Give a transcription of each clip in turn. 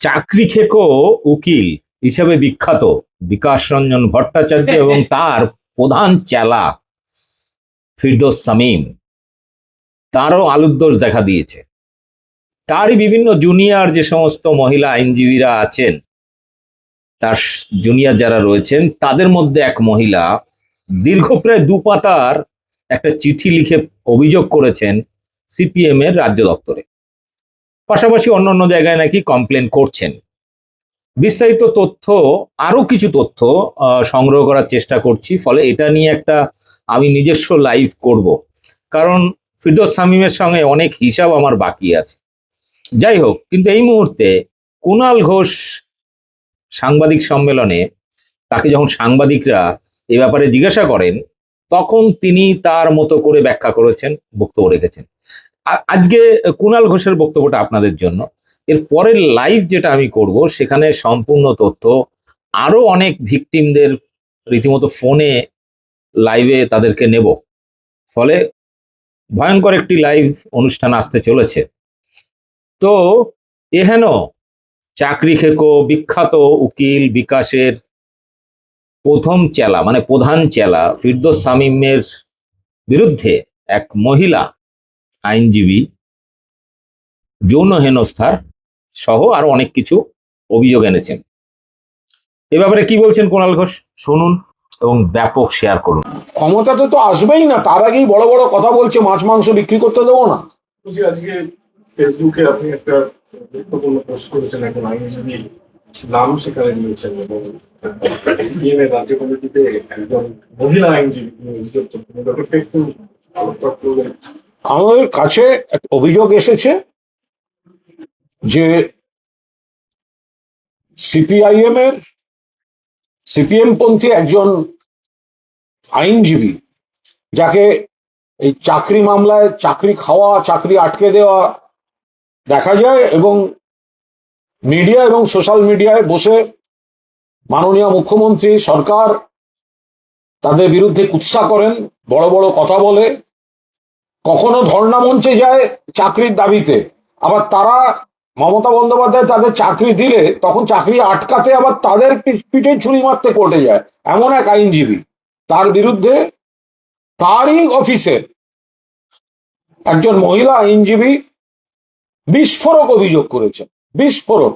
চাকরি খেকো উকিল হিসেবে বিখ্যাত বিকাশ রঞ্জন ভট্টাচার্য এবং তার প্রধান চেলা ফিরদৌস শামীম, তারও আলুর দোষ দেখা দিয়েছে। তারই বিভিন্ন জুনিয়র যে সমস্ত মহিলা আইনজীবীরা আছেন, তার জুনিয়র যারা রয়েছেন, তাদের মধ্যে এক মহিলা দীর্ঘ প্রায় 2 পাতার একটা চিঠি লিখে অভিযোগ করেছেন সিপিএম এর রাজ্য দপ্তরে। পাশাপাশি অন্যান্য জায়গায় নাকি কমপ্লেন করছেন। বিস্তারিত তথ্য, আরো কিছু তথ্য সংগ্রহ করার চেষ্টা করছি, ফলে এটা নিয়ে একটা আমি নিজস্ব লাইভ করব, কারণ ফিরদৌস শামীমের সঙ্গে অনেক হিসাব আমার বাকি আছে। যাই হোক, কিন্তু এই মুহূর্তে কুণাল ঘোষ সাংবাদিক সম্মেলনে তাকে যখন সাংবাদিকরা এ ব্যাপারে জিজ্ঞাসা করেন, তখন তিনি তার মতো করে ব্যাখ্যা করেছেন, বক্তব্য রেখেছেন। আজকে কুণাল ঘোষের বক্তব্যটা আপনাদের জন্য। এর পরের লাইভ যেটা আমি করব, সেখানে সম্পূর্ণ তথ্য, আরো অনেক ভিকটিমদের রীতিমতো ফোনে লাইভে তাদেরকে নেব, ফলে ভয়ঙ্কর একটি লাইভ অনুষ্ঠান আসতে চলেছে। তো এহেন চাকরি খেকো বিখ্যাত উকিল বিকাশের প্রথম চেলা, মানে প্রধান চেলা ফিরদৌস শামীমের বিরুদ্ধে এক মহিলা আইনজীবী যৌন হেনস্থার সহ আরো অনেক কিছু অভিযোগ এনেছেন। এ ব্যাপারে কি বলছেন কুণাল ঘোষ, শুনুন এবং ব্যাপক শেয়ার করুন। ক্ষমতাতে তো আসবেই না, তার আগেই বড় বড় কথা বলছে মাছ মাংস বিক্রি করতে দেবো না। আজকে ফেসবুকে আপনি একটা গুরুত্বপূর্ণ পোস্ট করেছেন, একজন আইনজীবী নাম সেখানে নিয়েছেন এবং রাজ্য কমিটিতে একজন মহিলা আইনজীবী অভিযোগ করছেন। ব্যাপারটা একটু আলোকপাত করবেন। আমাদের কাছে একটা অভিযোগ এসেছে যে সিপিএম পন্থী একজন আইনজীবী, যাকে এই চাকরি মামলায় চাকরি খাওয়া, চাকরি আটকে দেওয়া দেখা যায়, এবং মিডিয়া এবং সোশ্যাল মিডিয়ায় বসে মাননীয় মুখ্যমন্ত্রী সরকার তাদের বিরুদ্ধে কুৎসা করেন, বড় বড় কথা বলে, কখনো ধর্ণা মঞ্চে যায় চাকরির দাবিতে, আবার তারা মমতা বন্দ্যোপাধ্যায় তাদের চাকরি দিলে তখন চাকরি আটকাতে আবার তাদের পিঠে ছুরি মারতে কোর্টে যায়। এমন এক আইনজীবী, তার বিরুদ্ধে তারই অফিসের একজন মহিলা আইনজীবী বিস্ফোরক অভিযোগ করেছেন, বিস্ফোরক।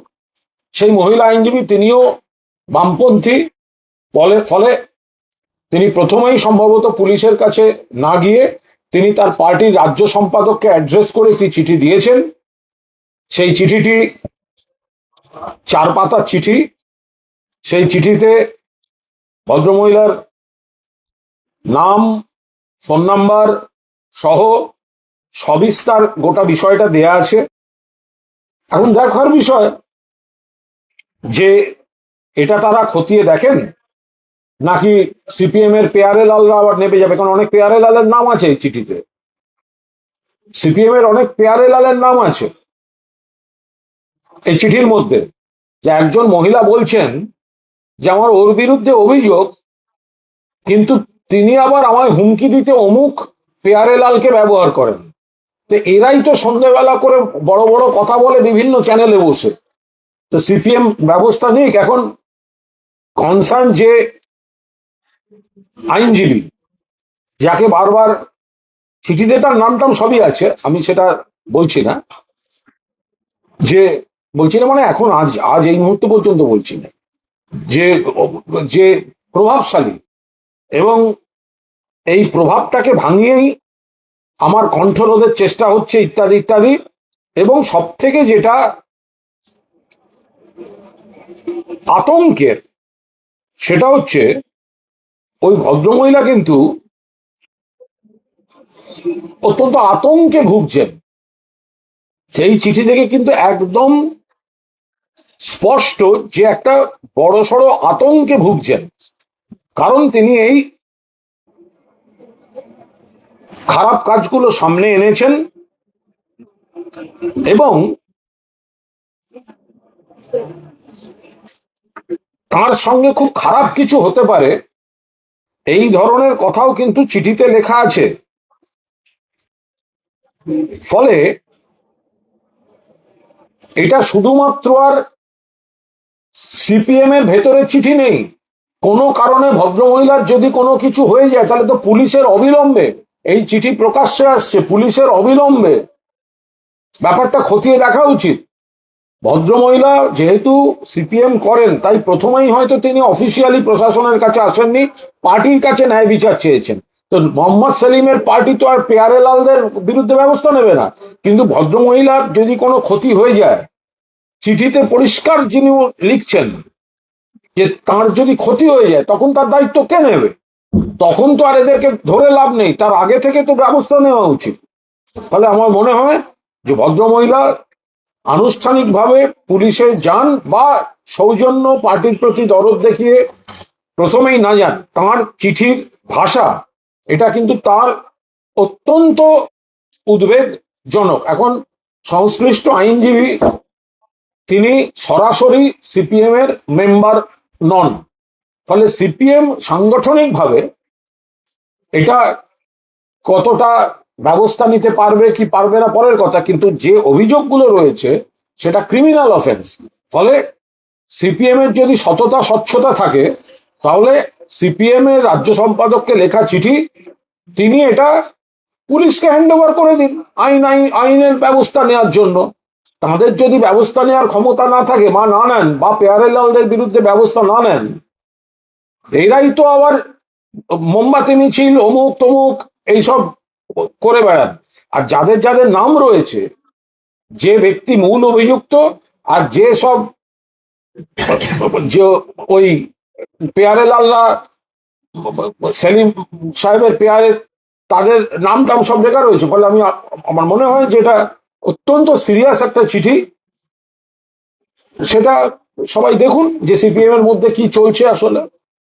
সেই মহিলা আইনজীবী তিনিও বামপন্থী, ফলে তিনি প্রথমেই সম্ভবত পুলিশের কাছে না গিয়ে তিনি তার পার্টির রাজ্য সম্পাদককে অ্যাড্রেস করে একটি চিঠি দিয়েছেন। সেই চিঠিটি 4 পাতার চিঠি। সেই চিঠিতে ভদ্রমহিলার নাম, ফোন নাম্বার সহ সবিস্তার গোটা বিষয়টা দেয়া আছে। এখন দেখার বিষয় যে এটা তারা খতিয়ে দেখেন নাকি সিপিএম এর পেয়ারে লালরা আবার নেমে যাবে, কারণ অনেক পেয়ারে লালের নাম আছে এই চিঠিতে। সিপিএম এর অনেক পেয়ারে লালের নাম আছে এই চিঠির মধ্যে। যে একজন মহিলা বলছেন যে আমার ওর বিরুদ্ধে অভিযোগ, কিন্তু তিনি আবার আমায় হুমকি দিতে অমুক পেয়ারে লালকে ব্যবহার করেন। তো এরাই তো সন্ধ্যেবেলা করে বড় বড় কথা বলে বিভিন্ন চ্যানেলে বসে। তো সিপিএম ব্যবস্থা নিক। এখন কনসার্ন যে আইনজীবী, যাকে বারবার চিঠিতে তার নাম টাম সবই আছে, আমি সেটা বলছি না, মানে এখন আজ এই মুহূর্ত পর্যন্ত বলছি না, যে প্রভাবশালী এবং এই প্রভাবটাকে ভাঙিয়েই আমার কণ্ঠরোধের চেষ্টা হচ্ছে ইত্যাদি ইত্যাদি। এবং সব থেকে যেটা আতঙ্কের, সেটা হচ্ছে ওই ভদ্রমহিলা কিন্তু অত্যন্ত আতঙ্কে ভুগছেন। সেই চিঠি থেকে কিন্তু একদম স্পষ্ট যে একটা বড়সড় আতঙ্কে ভুগছেন, কারণ তিনি এই খারাপ কাজগুলো সামনে এনেছেন এবং তার সঙ্গে খুব খারাপ কিছু হতে পারে এই ধরনের কথাও কিন্তু চিঠিতে লেখা আছে। ফলে এটা শুধুমাত্র আর সিপিএম এর ভেতরে চিঠি নেই। কোনো কারণে ভদ্রমহিলার যদি কোনো কিছু হয়ে যায় তাহলে তো পুলিশের অবিলম্বে, এই চিঠি প্রকাশ্যে আসছে, পুলিশের অবিলম্বে ব্যাপারটা খতিয়ে দেখা উচিত। ভদ্রমহিলা যেহেতু সিপিএম করেন তাই প্রথমেই হয়তো তিনি অফিসিয়ালি প্রশাসনের কাছে আসেননি, পার্টির কাছে ন্যায় বিচার চেয়েছেন। তো মোহাম্মদ সেলিমের পার্টি তো আর পেয়ারেলালদের বিরুদ্ধে ব্যবস্থা নেবে না, কিন্তু ভদ্রমহিলার যদি কোনো ক্ষতি হয়ে যায়, চিঠিতে পরিষ্কার যিনি লিখছেন যে তার যদি ক্ষতি হয়ে যায় তখন তার দায়িত্ব কে নেবে? তখন তো আর এদেরকে ধরে লাভ নেই, তার আগে থেকে তো ব্যবস্থা নেওয়া উচিত। ফলে আমার মনে হয় যে ভদ্রমহিলা আনুষ্ঠানিকভাবে পুলিশে যান বা সৌজন্য পার্টির প্রতি দরদ দেখিয়ে প্রথমেই না যান। তার চিঠির ভাষা এটা কিন্তু তার অত্যন্ত উদ্বেগজনক। এখন সংশ্লিষ্ট আইনজীবী তিনি সরাসরি সিপিএম এর মেম্বার নন, ফলে সিপিএম সাংগঠনিকভাবে এটা কতটা ব্যবস্থা নিতে পারবে কি পারবে না পরের কথা, কিন্তু যে অভিযোগগুলো রয়েছে সেটা ক্রিমিনাল অফেন্স। ফলে সিপিএম এর যদি সততা স্বচ্ছতা থাকে তাহলে সিপিএম এর রাজ্য সম্পাদককে লেখা চিঠি তিনি এটা পুলিশকে হ্যান্ড ওভার করে দিন আইনের ব্যবস্থা নেওয়ার জন্য। তাদের যদি ব্যবস্থা নেওয়ার ক্ষমতা না থাকে বা না নেন, বা পেয়ারেলালদের বিরুদ্ধে ব্যবস্থা না নেন, এরাই তো আবার মোমবাতি মিছিল অমুক তমুক এইসব করে বেড়ান। আর যাদের যাদের নাম রয়েছে, যে ব্যক্তি মূল অভিযুক্ত আর যে সব যে ওই পেয়ারেলালরা সেলিম সাহেবের পেয়ারে তাদের নাম টাম সব লেখা রয়েছে। ফলে আমার মনে হয় যে এটা অত্যন্ত সিরিয়াস একটা চিঠি। সেটা সবাই দেখুন যে সিপিএম এর মধ্যে কি চলছে আসলে।